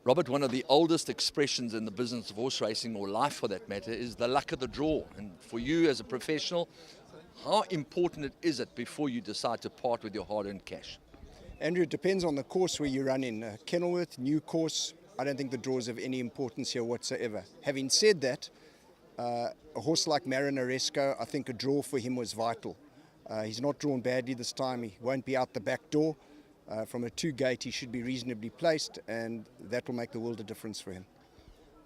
Robert, one of the oldest expressions in the business of horse racing, or life for that matter, is the luck of the draw. And for you as a professional, how important is it before you decide to part with your hard-earned cash? Andrew, it depends on the course where you run in. Kenilworth, new course, I don't think the draws have any importance here whatsoever. Having said that, a horse like Marinaresco, I think a draw for him was vital. He's not drawn badly this time. He won't be out the back door. From a two-gate, he should be reasonably placed, and that will make the world of difference for him.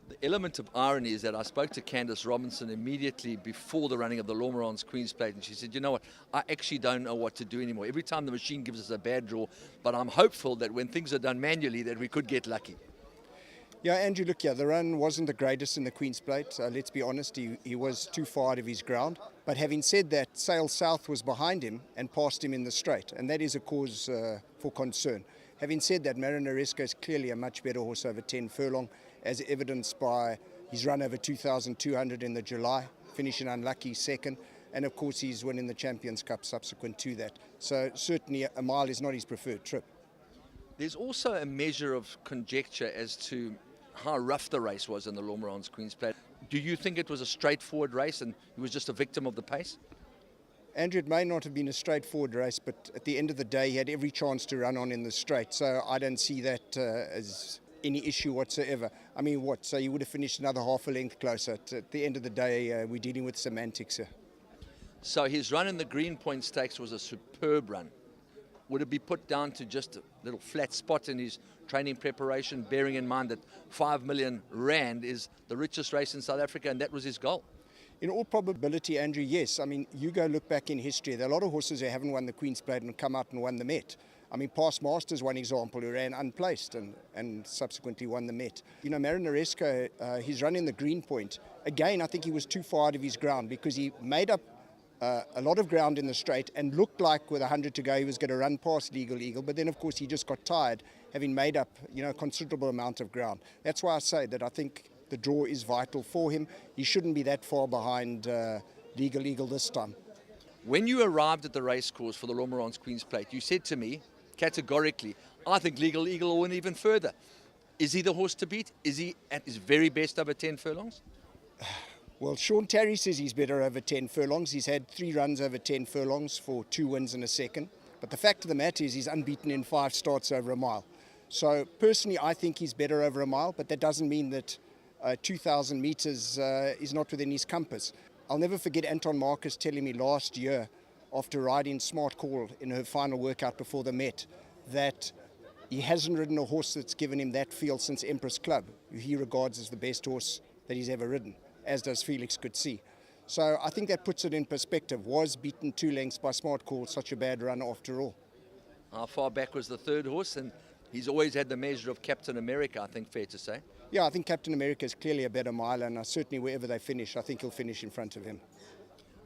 The element of irony is that I spoke to Candice Robinson immediately before the running of the Lormerans Queen's Plate, and she said, you know what, I actually don't know what to do anymore. Every time the machine gives us a bad draw, but I'm hopeful that when things are done manually that we could get lucky. Yeah, Andrew, look here, the run wasn't the greatest in the Queen's Plate. Let's be honest, he was too far out of his ground. But having said that, Sail South was behind him and passed him in the straight, and that is a cause for concern. Having said that, Marinaresco is clearly a much better horse over 10 furlong, as evidenced by his run over 2,200 in the July, finishing unlucky second, and of course he's winning the Champions Cup subsequent to that. So certainly a mile is not his preferred trip. There's also a measure of conjecture as to how rough the race was in the Lormerans Queen's Plate. Do you think it was a straightforward race and he was just a victim of the pace? Andrew, it may not have been a straightforward race, but at the end of the day he had every chance to run on in the straight, so I don't see that as any issue whatsoever. I mean, what, so you would have finished another half a length closer. At the end of the day, we're dealing with semantics here. So his run in the Greenpoint Stakes was a superb run. Would it be put down to just a little flat spot in his training preparation, bearing in mind that 5 million rand is the richest race in South Africa, and that was his goal? In all probability, Andrew, yes. I mean, you go look back in history, there are a lot of horses who haven't won the Queen's Plate and come out and won the Met. I mean, Past Masters, one example, who ran unplaced and subsequently won the Met. You know, Marinaresco, his run in the Greenpoint, again, I think he was too far out of his ground because he made up a lot of ground in the straight and looked like with 100 to go he was going to run past Legal Eagle, but then of course he just got tired having made up, you know, a considerable amount of ground. That's why I say that I think the draw is vital for him. He shouldn't be that far behind Legal Eagle this time. When you arrived at the racecourse for the Lormerans Queen's Plate, you said to me categorically, I think Legal Eagle will win even further. Is he the horse to beat? Is he at his very best over 10 furlongs? Well, Sean Terry says he's better over 10 furlongs. He's had 3 runs over 10 furlongs for 2 wins and a second. But the fact of the matter is he's unbeaten in 5 starts over a mile. So personally, I think he's better over a mile, but that doesn't mean that 2,000 metres is not within his compass. I'll never forget Anton Marcus telling me last year, after riding Smart Call in her final workout before the Met, that he hasn't ridden a horse that's given him that feel since Empress Club, who he regards as the best horse that he's ever ridden, as does Felix Coetzee. So I think that puts it in perspective. Was beaten 2 lengths by Smart Call such a bad run after all? How far back was the third horse? And he's always had the measure of Captain America, I think, fair to say. Yeah, I think Captain America is clearly a better mile, and certainly wherever they finish, I think he'll finish in front of him.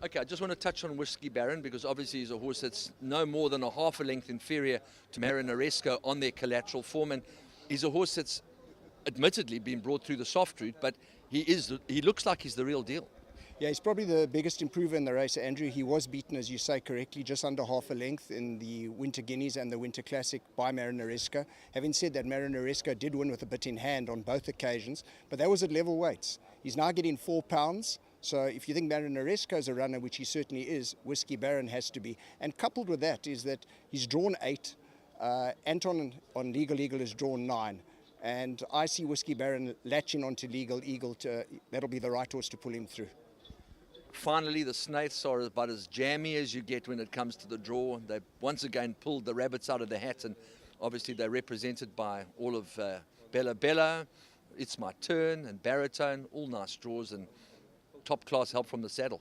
Okay, I just want to touch on Whiskey Baron, because obviously he's a horse that's no more than a half a length inferior to Marinaresco on their collateral form, and he's a horse that's admittedly been brought through the soft route, but he looks like he's the real deal. Yeah, he's probably the biggest improver in the race, Andrew. He was beaten, as you say correctly, just under half a length in the Winter Guineas and the Winter Classic by Marinaresco. Having said that, Marinaresco did win with a bit in hand on both occasions, but that was at level weights. He's now getting £4, so if you think Marinaresco is a runner, which he certainly is, Whiskey Baron has to be. And coupled with that is that he's drawn 8, Anton on Legal Eagle has drawn 9. And I see Whiskey Baron latching onto Legal Eagle. That'll be the right horse to pull him through. Finally, the Snaiths are about as jammy as you get when it comes to the draw. They've once again pulled the rabbits out of the hat, and obviously they're represented by all of Bella Bella, It's My Turn, and Baritone. All nice draws and top-class help from the saddle.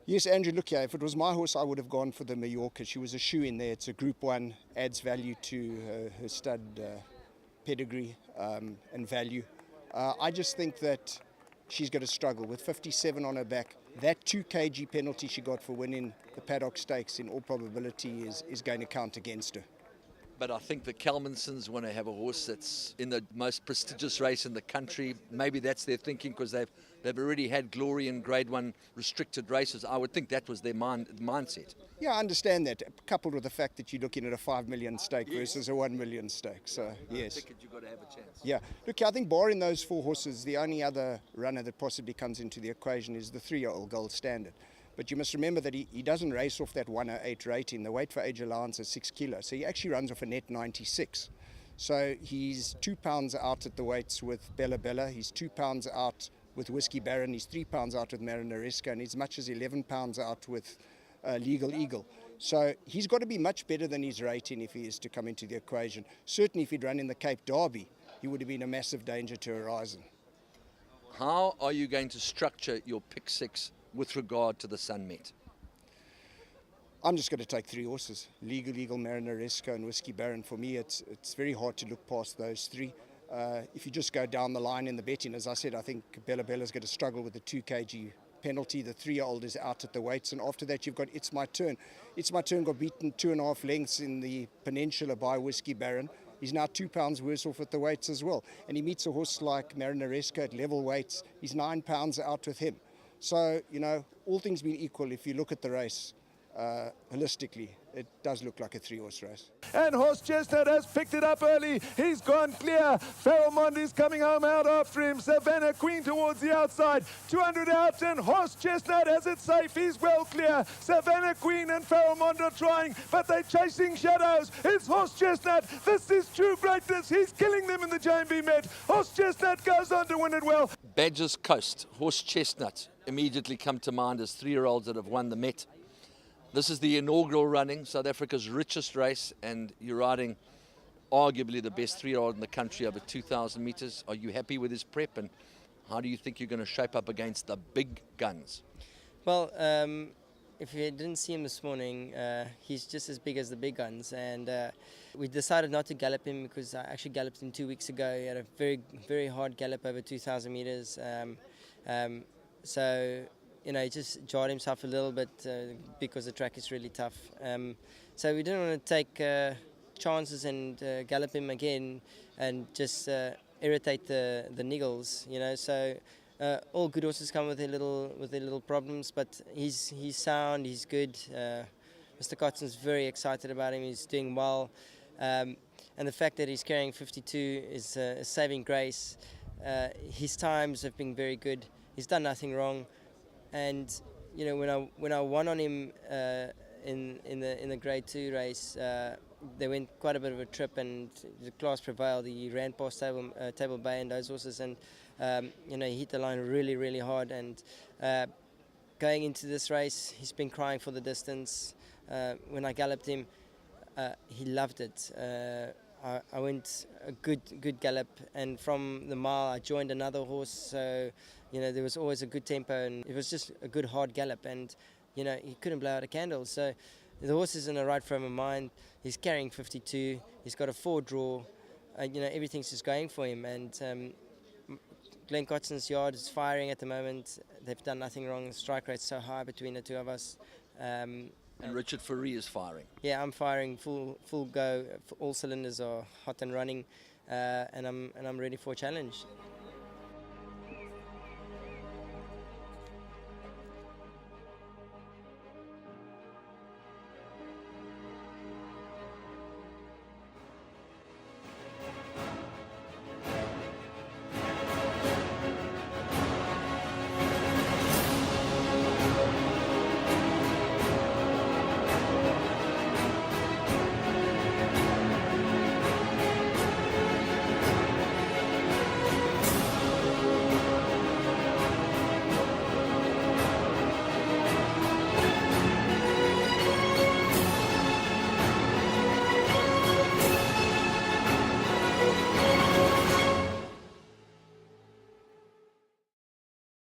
Yes, Andrew, look here, if it was my horse, I would have gone for the Mallorca. She was a shoe in there. It's a Group 1, adds value to her stud pedigree and value. I just think that she's going to struggle with 57 on her back. That 2 kg penalty she got for winning the Paddock Stakes in all probability is going to count against her. But I think the Kelmansons want to have a horse that's in the most prestigious race in the country. Maybe that's their thinking, because they've already had glory in Grade 1 restricted races. I would think that was their mindset. Yeah, I understand that, coupled with the fact that you're looking at a 5 million stake versus a 1 million stake. So, yes. Ticket, you've got to have a chance. Yeah, look, I think barring those 4 horses, the only other runner that possibly comes into the equation is the 3-year-old Gold Standard. But you must remember that he doesn't race off that 108 rating. The weight for age allowance is 6 kilos, so he actually runs off a net 96. So he's 2 pounds out at the weights with Bella Bella, he's 2 pounds out with Whiskey Baron, he's 3 pounds out with Marineresco, and as much as 11 pounds out with Legal Eagle. So he's got to be much better than his rating if he is to come into the equation. Certainly if he'd run in the Cape Derby, he would have been a massive danger to Horizon. How are you going to structure your pick 6 with regard to the Sun Met? I'm just going to take 3 horses, Legal Eagle, Marineresco and Whiskey Baron. For me, it's very hard to look past those 3. If you just go down the line in the betting, as I said, I think Bella Bella's going to struggle with the 2 kg penalty. The 3-year-old is out at the weights, and after that you've got It's My Turn. It's My Turn got beaten 2.5 lengths in the Peninsula by Whiskey Baron. He's now 2 pounds worse off at the weights as well. And he meets a horse like Marineresco at level weights. He's 9 pounds out with him. So, you know, all things being equal, if you look at the race holistically, it does look like a 3-horse race. And Horse Chestnut has picked it up early. He's gone clear. Pheromond is coming home out after him. Savannah Queen towards the outside. 200 out, and Horse Chestnut has it safe. He's well clear. Savannah Queen and Pheromond are trying, but they're chasing shadows. It's Horse Chestnut. This is true greatness. He's killing them in the JMB Met. Horse Chestnut goes on to win it well. Badger's Coast, Horse Chestnut immediately come to mind as 3-year-olds that have won the Met. This is the inaugural running, South Africa's richest race, and you're riding arguably the best 3-year-old in the country over 2,000 meters. Are you happy with his prep, and how do you think you're going to shape up against the big guns? Well, if you didn't see him this morning, he's just as big as the big guns, and we decided not to gallop him because I actually galloped him 2 weeks ago. He had a very, very hard gallop over 2,000 meters. So, you know, he just jarred himself a little bit because the track is really tough. So we didn't want to take chances and gallop him again and just irritate the niggles, you know. So all good horses come with their little problems, but he's sound, he's good. Mr. Cotson's very excited about him. He's doing well, and the fact that he's carrying 52 is a saving grace. His times have been very good. He's done nothing wrong. And you know, when I won on him in the Grade 2 race, they went quite a bit of a trip, and the class prevailed. He ran past Table Bay and those horses, and you know, he hit the line really, really hard. And going into this race, he's been crying for the distance. When I galloped him, he loved it. I went a good gallop, and from the mile I joined another horse, so you know, there was always a good tempo, and it was just a good hard gallop, and you know, he couldn't blow out a candle. So the horse is in the right frame of mind. He's carrying 52. He's got a 4 draw. You know, everything's just going for him, and Glenn Cotson's yard is firing at the moment. They've done nothing wrong. The strike rate's so high between the two of us. And Richard Fourie is firing. Yeah, I'm firing full go. All cylinders are hot and running, and I'm ready for a challenge.